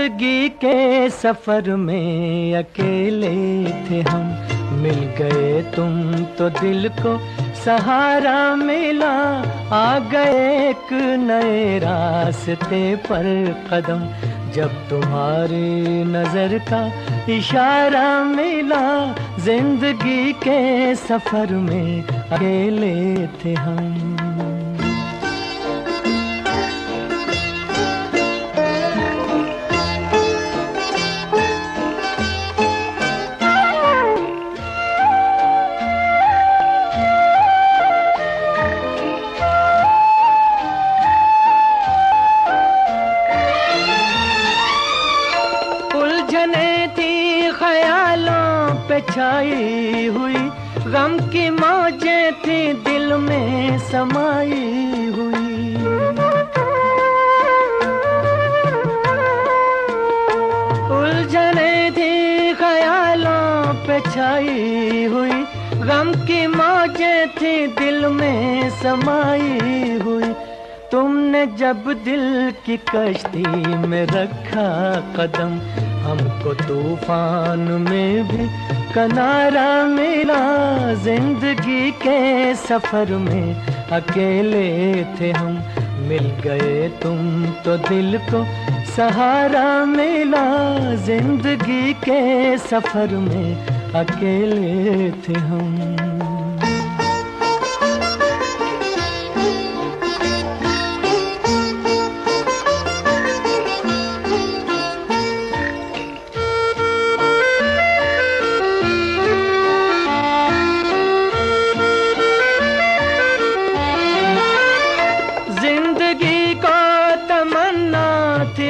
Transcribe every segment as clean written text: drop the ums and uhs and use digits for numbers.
जिंदगी के सफर में अकेले थे हम, मिल गए तुम तो दिल को सहारा मिला। आ गए एक नए रास्ते पर कदम, जब तुम्हारी नजर का इशारा मिला। जिंदगी के सफर में अकेले थे हम। उलझने थी ख्यालों पे छाई हुई, गम की मौजें थी दिल में समाई हुई। उलझने थी ख्यालों पे छाई हुई, गम की मौजें थी दिल में समाई हुई। तुमने जब दिल की कश्ती में रखा कदम, हमको तूफान में भी किनारा मिला। जिंदगी के सफर में अकेले थे हम, मिल गए तुम तो दिल को सहारा मिला। जिंदगी के सफर में अकेले थे हम।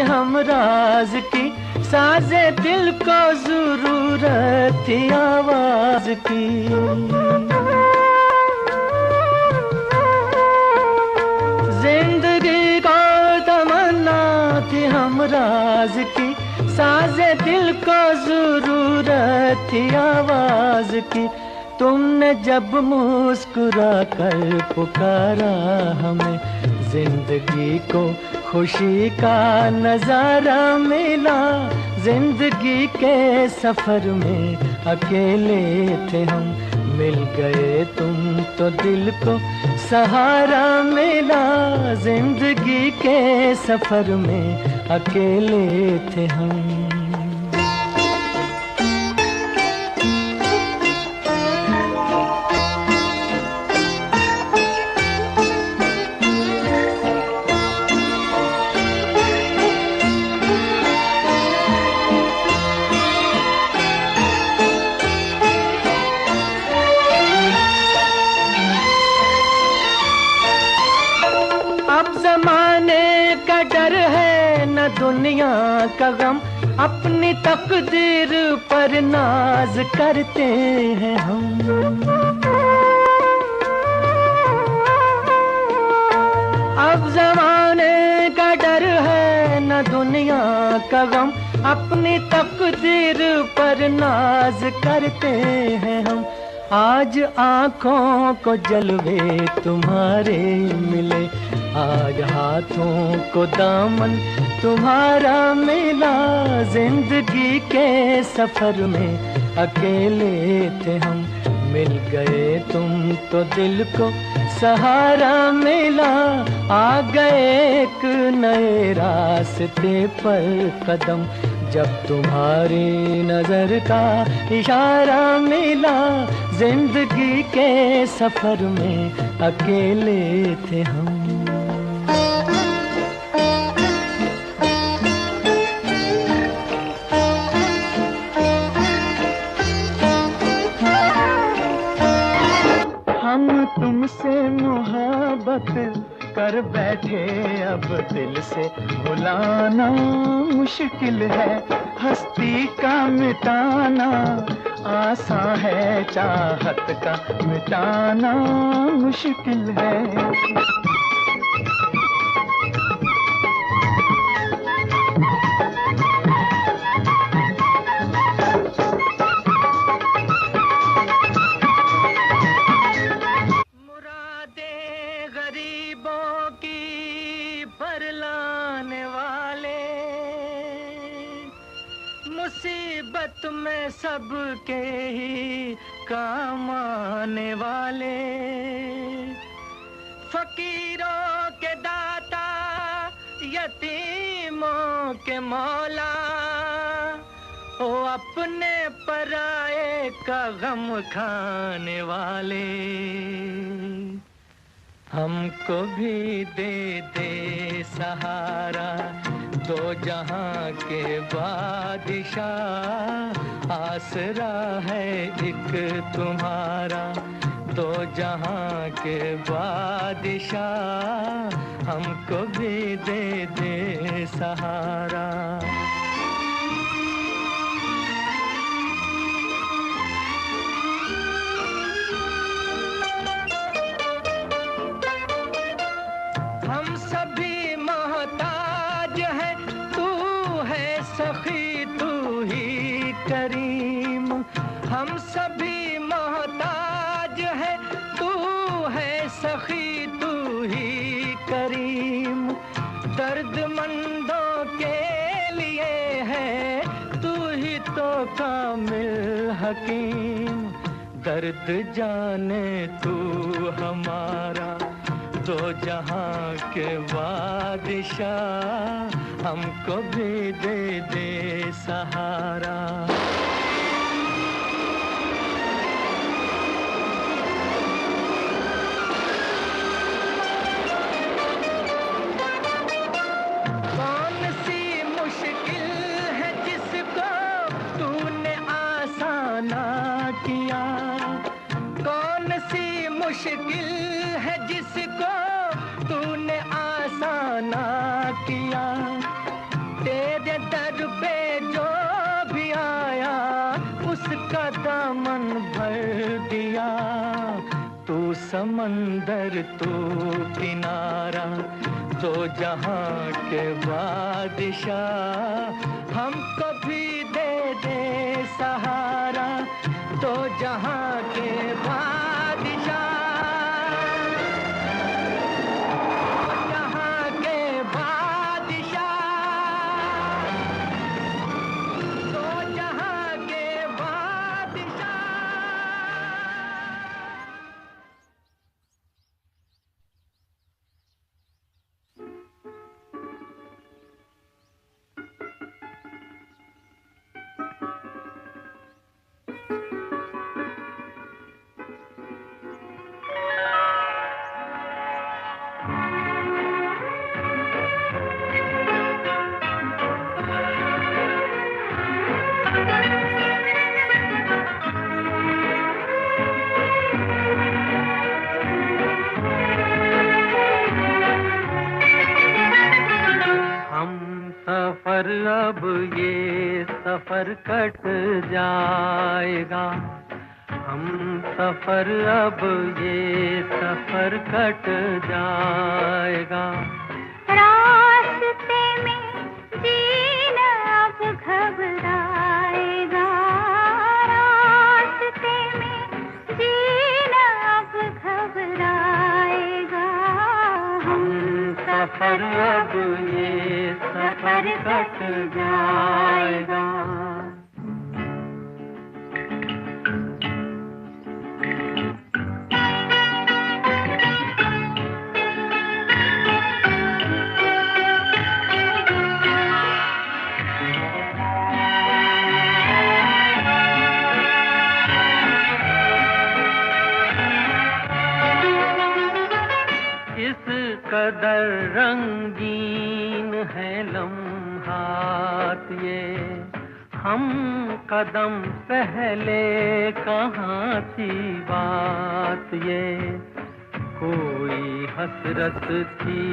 हम राज की साजे दिल को जरूरत थी आवाज की। जिंदगी को तमन्ना थी हम राज की, साजे दिल को जरूरत थी आवाज की। तुमने जब मुस्कुरा कर पुकारा हमें, जिंदगी को खुशी का नजारा मिला। जिंदगी के सफर में अकेले थे हम, मिल गए तुम तो दिल को सहारा मिला। जिंदगी के सफर में अकेले थे हम। अब जमाने का डर है न दुनिया का गम, अपनी तकदीर पर नाज करते हैं हम। अब जमाने का डर है न दुनिया का गम, अपनी तकदीर पर नाज करते हैं हम। आज आँखों को जलवे तुम्हारे मिले, आज हाथों को दामन तुम्हारा मिला। जिंदगी के सफर में अकेले थे हम, मिल गए तुम तो दिल को सहारा मिला। आ गए एक नए रास्ते पर कदम, जब तुम्हारी नजर का इशारा मिला। जिंदगी के सफर में अकेले थे हम। हम तुमसे मोहब्बत कर बैठे, अब दिल से भुलाना मुश्किल है। हस्ती का मिटाना आसान है, चाहत का मिटाना मुश्किल है। पर लाने वाले मोहब्बत में सबके ही काम आने वाले, फकीरों के दाता, यतीमों के मौला, ओ अपने पराए का गम खाने वाले। हमको भी दे दे सहारा, दो जहां के बादशाह, आसरा है एक तुम्हारा, दो जहां के बादशाह, हमको भी दे दे सहारा। हम सभी मोहताज हैं, तू है सखी तू ही करीम। हम सभी मोहताज हैं, तू है सखी तू ही करीम। दर्दमंदों के लिए है तू ही तो कामिल हकीम। दर्द जाने तू हमारा, दो जहां के बादशाह, हमको भी दे दे सहारा। कौन सी मुश्किल है जिसको तूने आसाना किया, कौन सी मुश्किल है जिसको तूने आसाना किया। तेरे दर पे जो भी आया उसका दामन भर दिया। तू समंदर तू किनारा, दो जहां के बादशाह, हमको भी दे दे सहारा, दो जहां के बादशाह। अब ये सफर कट जाएगा, हम सफर अब ये सफर कट जाएगा। रास्ते में जीना अब घबराएगा, रास्ते में जीना अब घबराएगा। हम सफर अब ये सफर कट जाएगा। कदर रंगीन है लम्हात ये, हम कदम पहले कहाँ थी बात ये। कोई हसरत थी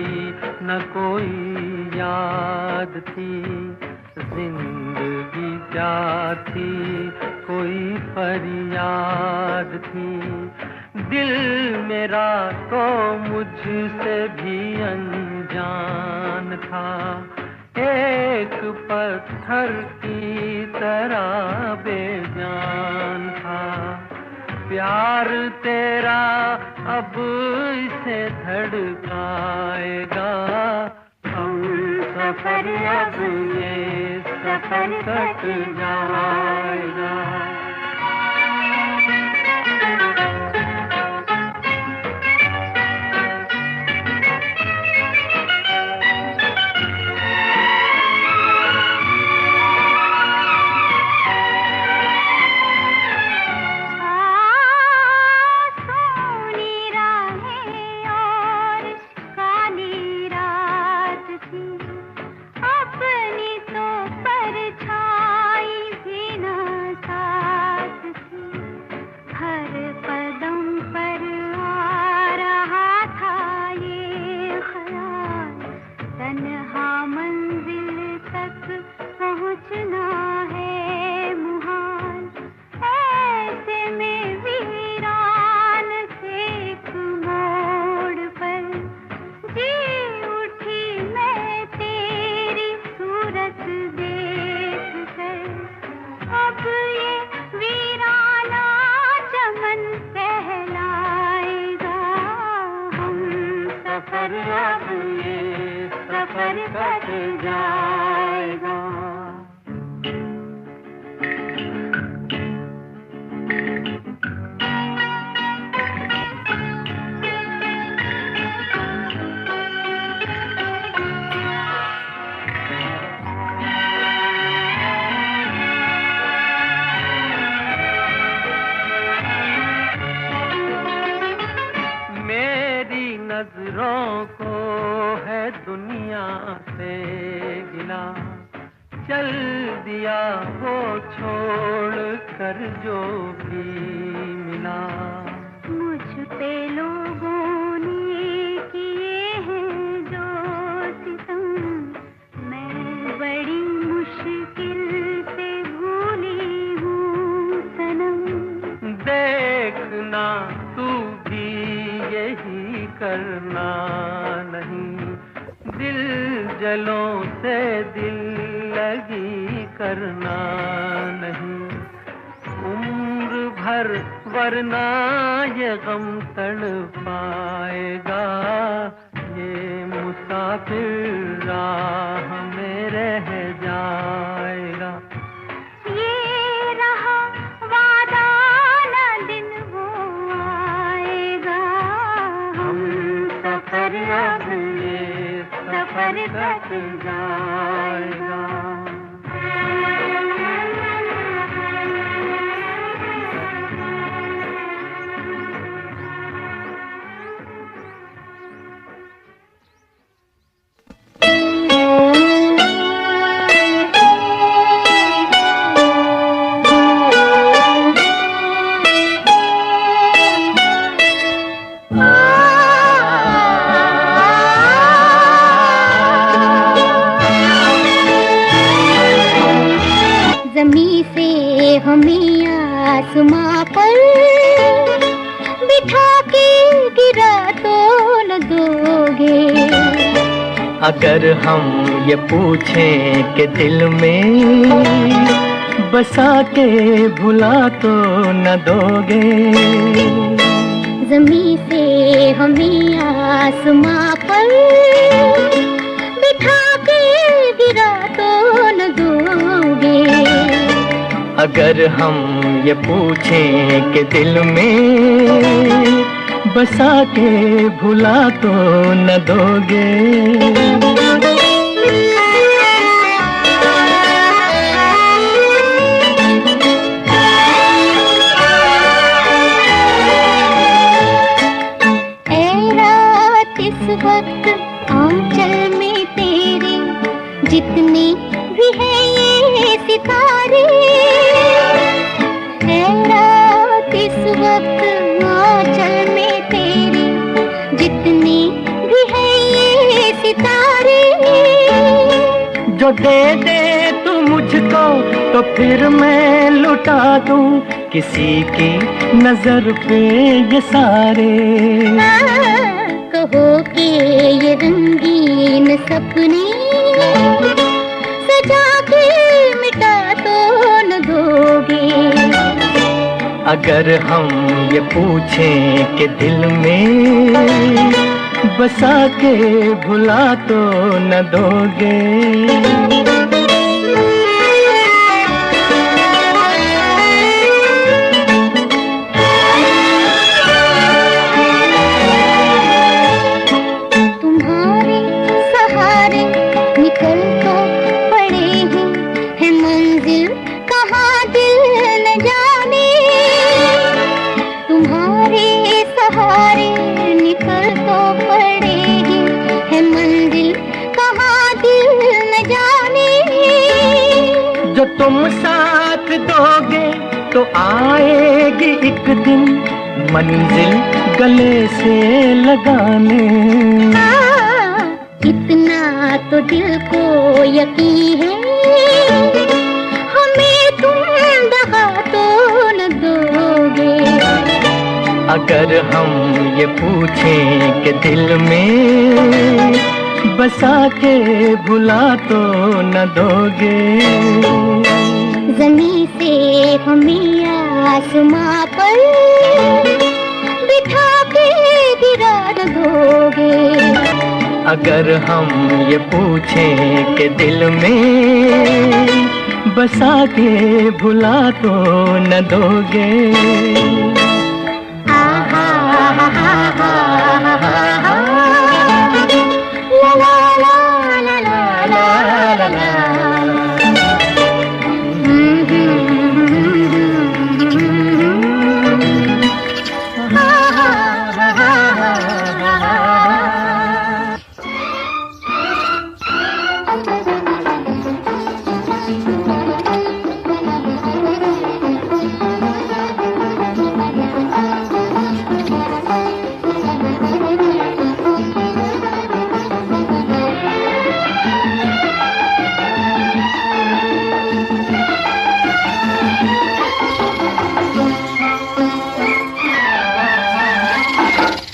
न कोई याद थी, जिंदगी क्या थी कोई फरियाद थी। दिल मेरा तो मुझसे भी अनजान था, एक पत्थर की तरह बेजान था। प्यार तेरा अब इसे धड़काएगा, हम सफर अब ये सफर कट जाएगा। सफर कट जाएगा। मेरी नजरों को है दुनिया से गिला, चल दिया वो छोड़ कर जो भी मिला। मुझ पे लोगों ने किए हैं जो सितम, मैं बड़ी मुश्किल से भूली हूँ सनम। देखना तू भी यही करना नहीं, दिल जलों से दिल लगी करना नहीं। उम्र भर वरना ये गम तड़पाएगा, ये मुसाफिर राह में रह जाएगा। ये रहा वादा न दिन वो आएगा, हम सफर अब ये सफर कट जाएगा। ज़मीं से हमें आसमां पर बिठा के गिरा तो न दोगे। अगर हम ये पूछें कि दिल में बसा के भुला तो न दोगे। ज़मीं से हमें आसमां पर बिठा के गिरा तो न दोगे। अगर हम ये पूछें कि दिल में बसा के भुला तो न दोगे। ऐ रात इस वक्त आंचल में तेरे जितने भी हैं ये सितारे। ऐ रात इस वक्त आंचल में तेरे जितने भी हैं ये सितारे। जो दे दे तू मुझको तो फिर मैं लुटा दूं किसी की नजर पे ये सारे। कहो कि ये रंगीन सपने सजा के मिटा तो न दोगे। अगर हम ये पूछें कि दिल में बसा के भुला तो न दोगे। जो तुम साथ दोगे तो आएगी एक दिन मंजिल गले से लगाने। इतना तो दिल को यकीन है, हमें तुम दगा तो न दोगे। अगर हम ये पूछें कि दिल में बसा के भुला तो न दोगे। ज़मीं से हमें आसमां पर बिठा के गिरा न दोगे। अगर हम ये पूछें कि दिल में बसा के भुला तो न दोगे।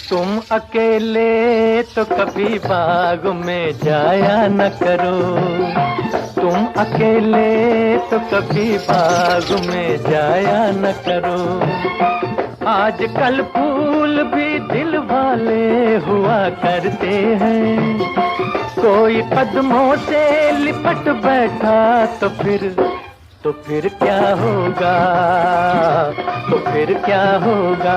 तुम अकेले तो कभी बाग में जाया न करो। तुम अकेले तो कभी बाग में जाया न करो। आजकल फूल भी दिल वाले हुआ करते हैं। कोई कदमों से लिपट बैठा तो फिर क्या होगा, तो फिर क्या होगा।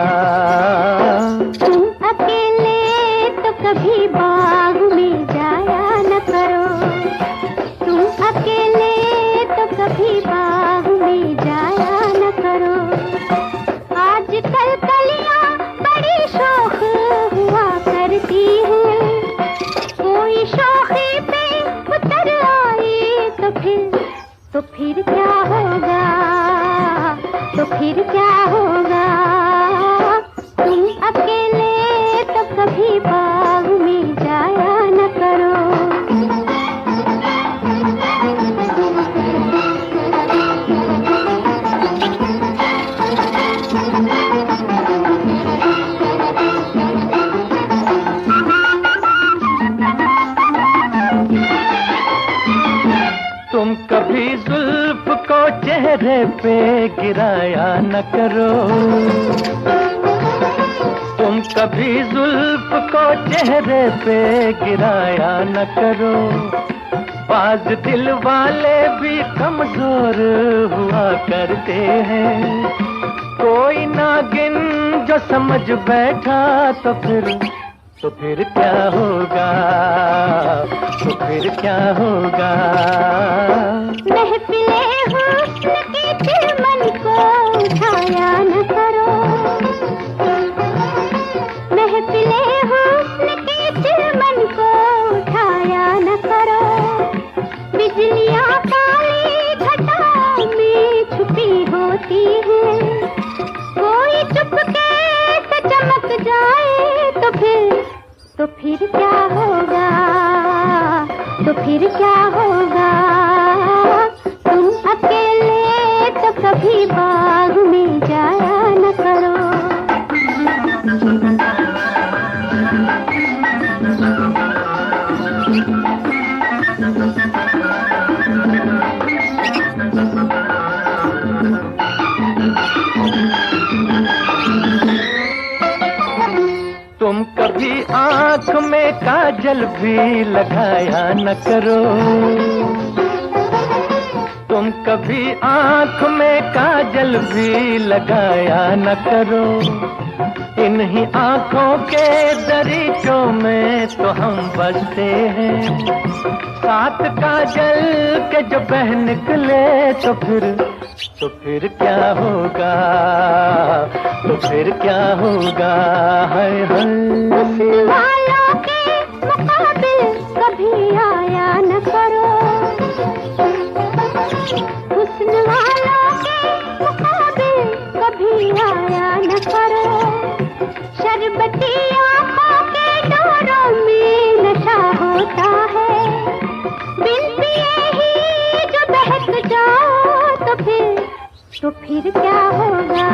तुम अकेले तो कभी बाग में जाया न करो। तुम अकेले तो कभी बाग में जाया न करो। आजकल कलियां बड़ी शौक हुआ करती हैं। कोई शौखी पे उतर आए तो फिर क्या होगा, तो फिर क्या होगा। तुम अकेले तो कभी बाग में जाया न करो। तुम कभी जुल्फ को चेहरे पे गिराया न करो। तुम कभी जुल्फ को चेहरे पे गिराया न करो। बाज दिल वाले भी कमजोर हुआ करते हैं। कोई नागिन जो समझ बैठा तो फिर क्या होगा, तो फिर क्या होगा। महफिले हुस्न के चिलमन को उठाया न करो। महफिले हुस्न के चिलमन को उठाया न करो। बिजलियां काली घटाओं में छुपी होती हैं। कोई चुपके से चमक जाए तो फिर क्या होगा, तो फिर क्या होगा। तुम अकेले तो कभी बाग में जाया न करो। तुम कभी आँख काजल भी लगाया न करो। तुम कभी आँख में काजल भी लगाया न करो। इन्हीं आँखों के दरीचों में तो हम बसते हैं। साथ काजल के जो बह निकले तो फिर क्या होगा, तो फिर क्या होगा। हाय हुस्न वालों के मुकाबिल कभी आया न करो। हुस्न वालों के मुकाबिल कभी आया न करो। शरबती आँखों के डोरों में नशा होता है। बिन पिए ही जो बहक जाओ तो फिर क्या होगा।